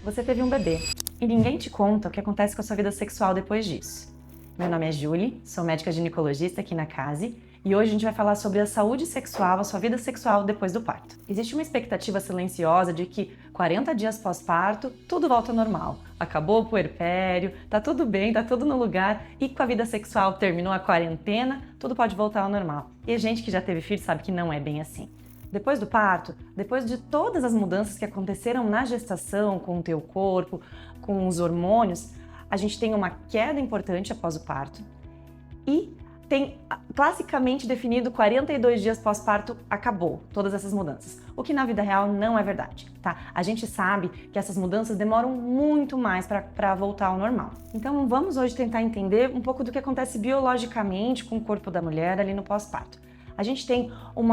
Você teve um bebê e ninguém te conta o que acontece com a sua vida sexual depois disso. Meu nome é Julie, sou médica ginecologista aqui na Case e hoje a gente vai falar sobre a saúde sexual, a sua vida sexual depois do parto. Existe uma expectativa silenciosa de que 40 dias pós-parto tudo volta ao normal. Acabou o puerpério, tá tudo bem, tá tudo no lugar e com a vida sexual terminou a quarentena, tudo pode voltar ao normal. E a gente que já teve filho sabe que não é bem assim. Depois do parto, depois de todas as mudanças que aconteceram na gestação, com o teu corpo, com os hormônios, a gente tem uma queda importante após o parto e tem classicamente definido 42 dias pós-parto, acabou todas essas mudanças. O que na vida real não é verdade, tá? A gente sabe que essas mudanças demoram muito mais para voltar ao normal. Então vamos hoje tentar entender um pouco do que acontece biologicamente com o corpo da mulher ali no pós-parto. A gente tem um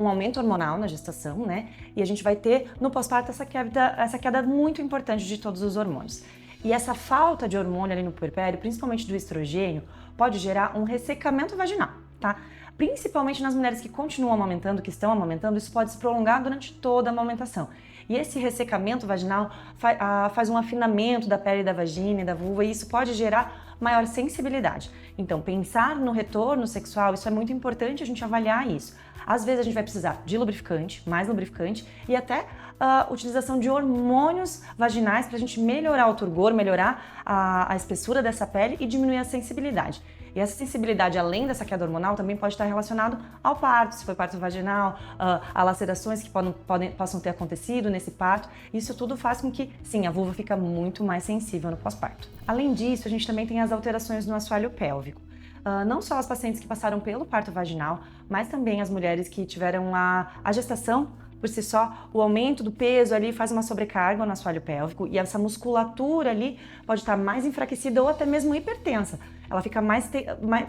aumento hormonal na gestação, né? E a gente vai ter no pós-parto essa queda muito importante de todos os hormônios. E essa falta de hormônio ali no puerpério, principalmente do estrogênio, pode gerar um ressecamento vaginal, tá? Principalmente nas mulheres que continuam amamentando, que estão amamentando, isso pode se prolongar durante toda a amamentação. E esse ressecamento vaginal faz um afinamento da pele da vagina e da vulva e isso pode gerar maior sensibilidade. Então, pensar no retorno sexual, isso é muito importante a gente avaliar isso. Às vezes a gente vai precisar de lubrificante, mais lubrificante e até utilização de hormônios vaginais para a gente melhorar o turgor, melhorar a espessura dessa pele e diminuir a sensibilidade. E essa sensibilidade, além dessa queda hormonal, também pode estar relacionado ao parto, se foi parto vaginal, a lacerações que possam ter acontecido nesse parto. Isso tudo faz com que, sim, a vulva fica muito mais sensível no pós-parto. Além disso, a gente também tem as alterações no assoalho pélvico. Não só as pacientes que passaram pelo parto vaginal, mas também as mulheres que tiveram a gestação por si só, o aumento do peso ali faz uma sobrecarga no assoalho pélvico e essa musculatura ali pode estar mais enfraquecida ou até mesmo hipertensa. Ela fica mais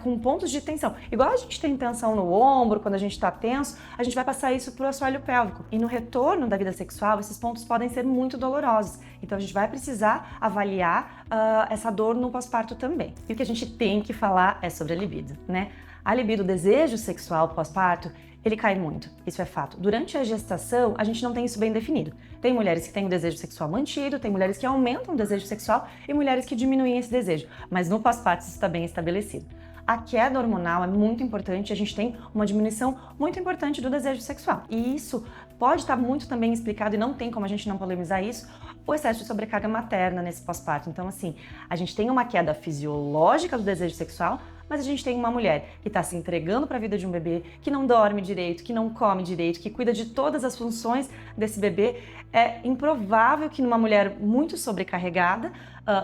com pontos de tensão. Igual a gente tem tensão no ombro, quando a gente está tenso, a gente vai passar isso para o assoalho pélvico. E no retorno da vida sexual, esses pontos podem ser muito dolorosos. Então a gente vai precisar avaliar essa dor no pós-parto também. E o que a gente tem que falar é sobre a libido, né? A libido, o desejo sexual pós-parto, ele cai muito, isso é fato. Durante a gestação, a gente não tem isso bem definido. Tem mulheres que têm o desejo sexual mantido, tem mulheres que aumentam o desejo sexual e mulheres que diminuem esse desejo. Mas no pós-parto isso está bem estabelecido. A queda hormonal é muito importante, a gente tem uma diminuição muito importante do desejo sexual. E isso pode estar muito também explicado, e não tem como a gente não polemizar isso, o excesso de sobrecarga materna nesse pós-parto. Então, assim, a gente tem uma queda fisiológica do desejo sexual, mas a gente tem uma mulher que está se entregando para a vida de um bebê, que não dorme direito, que não come direito, que cuida de todas as funções desse bebê. É improvável que numa mulher muito sobrecarregada,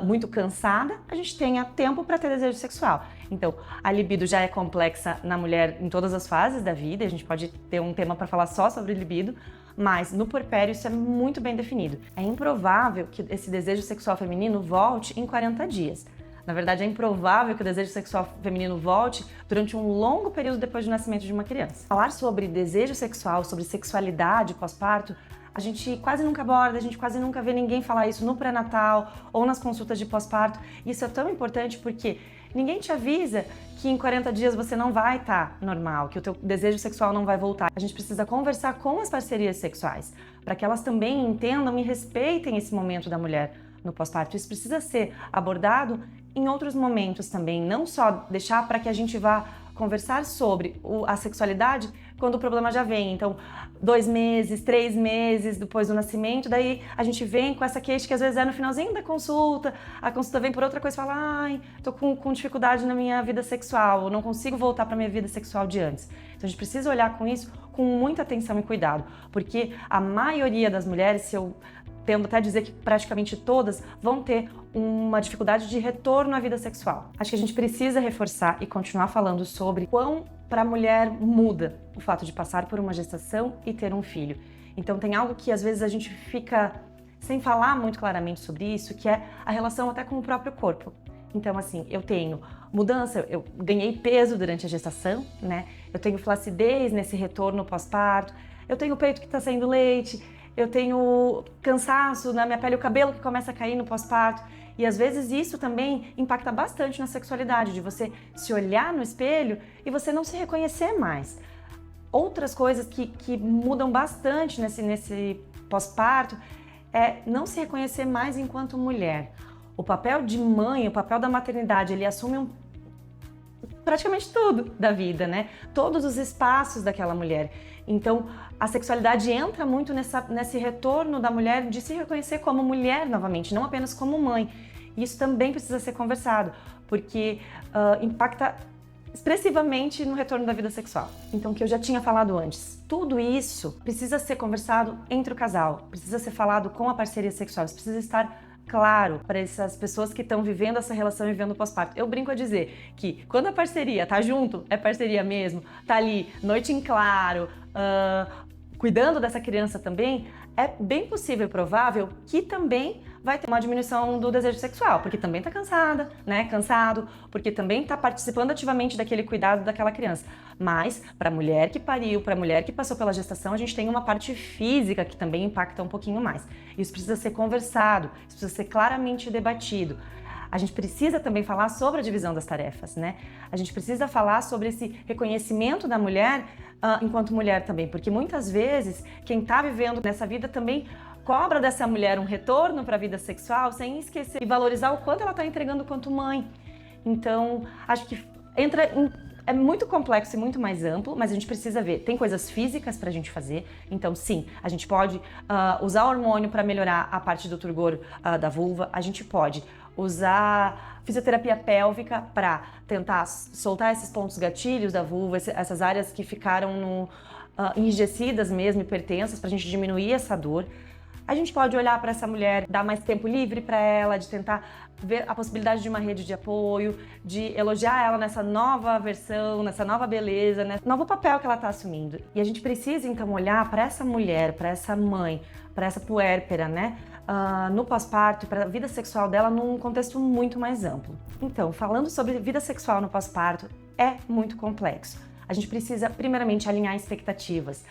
muito cansada, a gente tenha tempo para ter desejo sexual. Então, a libido já é complexa na mulher em todas as fases da vida, a gente pode ter um tema para falar só sobre libido, mas no puerpério isso é muito bem definido. É improvável que esse desejo sexual feminino volte em 40 dias. Na verdade, é improvável que o desejo sexual feminino volte durante um longo período depois do nascimento de uma criança. Falar sobre desejo sexual, sobre sexualidade pós-parto, a gente quase nunca aborda, a gente quase nunca vê ninguém falar isso no pré-natal ou nas consultas de pós-parto. Isso é tão importante porque ninguém te avisa que em 40 dias você não vai estar normal, que o teu desejo sexual não vai voltar. A gente precisa conversar com as parcerias sexuais para que elas também entendam e respeitem esse momento da mulher no pós-parto. Isso precisa ser abordado em outros momentos também, não só deixar para que a gente vá conversar sobre a sexualidade quando o problema já vem. Então, 2 meses, 3 meses depois do nascimento, daí a gente vem com essa queixa que às vezes é no finalzinho da consulta, a consulta vem por outra coisa e fala: ai, tô com dificuldade na minha vida sexual, eu não consigo voltar para minha vida sexual de antes. Então a gente precisa olhar com isso com muita atenção e cuidado, porque a maioria das mulheres, se eu tendo até dizer que praticamente todas vão ter uma dificuldade de retorno à vida sexual. Acho que a gente precisa reforçar e continuar falando sobre quão para a mulher muda o fato de passar por uma gestação e ter um filho. Então tem algo que às vezes a gente fica sem falar muito claramente sobre isso, que é a relação até com o próprio corpo. Então, assim, eu tenho mudança, eu ganhei peso durante a gestação, né? Eu tenho flacidez nesse retorno pós-parto, eu tenho o peito que está saindo leite, eu tenho cansaço na minha pele, o cabelo que começa a cair no pós-parto. E às vezes isso também impacta bastante na sexualidade, de você se olhar no espelho e você não se reconhecer mais. Outras coisas que mudam bastante nesse pós-parto é não se reconhecer mais enquanto mulher. O papel de mãe, o papel da maternidade, ele assume praticamente tudo da vida, né? Todos os espaços daquela mulher. Então, a sexualidade entra muito nesse retorno da mulher de se reconhecer como mulher novamente, não apenas como mãe. Isso também precisa ser conversado, porque impacta expressivamente no retorno da vida sexual. Então, o que eu já tinha falado antes, tudo isso precisa ser conversado entre o casal, precisa ser falado com a parceria sexual, isso precisa estar claro para essas pessoas que estão vivendo essa relação e vivendo o pós-parto. Eu brinco a dizer que quando a parceria tá junto, é parceria mesmo, tá ali, noite em claro, cuidando dessa criança também, é bem possível e provável que também vai ter uma diminuição do desejo sexual, porque também tá cansada, né? Cansado, porque também tá participando ativamente daquele cuidado daquela criança. Mas para a mulher que pariu, para a mulher que passou pela gestação, a gente tem uma parte física que também impacta um pouquinho mais. Isso precisa ser conversado, isso precisa ser claramente debatido. A gente precisa também falar sobre a divisão das tarefas, né? A gente precisa falar sobre esse reconhecimento da mulher enquanto mulher também, porque muitas vezes quem está vivendo nessa vida também cobra dessa mulher um retorno para a vida sexual sem esquecer e valorizar o quanto ela está entregando quanto mãe. Então, acho que é muito complexo e muito mais amplo, mas a gente precisa ver. Tem coisas físicas pra gente fazer, então sim, a gente pode usar hormônio para melhorar a parte do turgor da vulva, a gente pode usar fisioterapia pélvica para tentar soltar esses pontos gatilhos da vulva, essas áreas que ficaram enrijecidas mesmo, hipertensas, para a gente diminuir essa dor. A gente pode olhar para essa mulher, dar mais tempo livre para ela, de tentar ver a possibilidade de uma rede de apoio, de elogiar ela nessa nova versão, nessa nova beleza, nesse novo papel que ela está assumindo. E a gente precisa então olhar para essa mulher, para essa mãe, para essa puérpera, né? No pós-parto, para a vida sexual dela num contexto muito mais amplo. Então, falando sobre vida sexual no pós-parto, é muito complexo. A gente precisa, primeiramente, alinhar expectativas.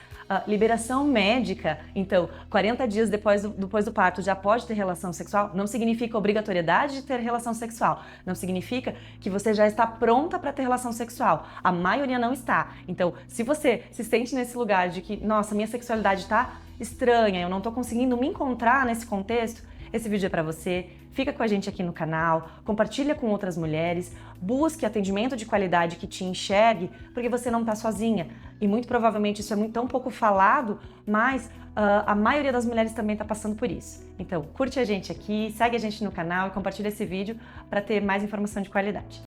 Liberação médica, então, 40 dias depois do parto já pode ter relação sexual, não significa obrigatoriedade de ter relação sexual, não significa que você já está pronta para ter relação sexual. A maioria não está. Então, se você se sente nesse lugar de que, nossa, minha sexualidade está estranha, eu não estou conseguindo me encontrar nesse contexto, esse vídeo é para você. Fica com a gente aqui no canal, compartilha com outras mulheres, busque atendimento de qualidade que te enxergue, porque você não está sozinha. E muito provavelmente isso é tão pouco falado, mas a maioria das mulheres também está passando por isso. Então, curte a gente aqui, segue a gente no canal e compartilha esse vídeo para ter mais informação de qualidade.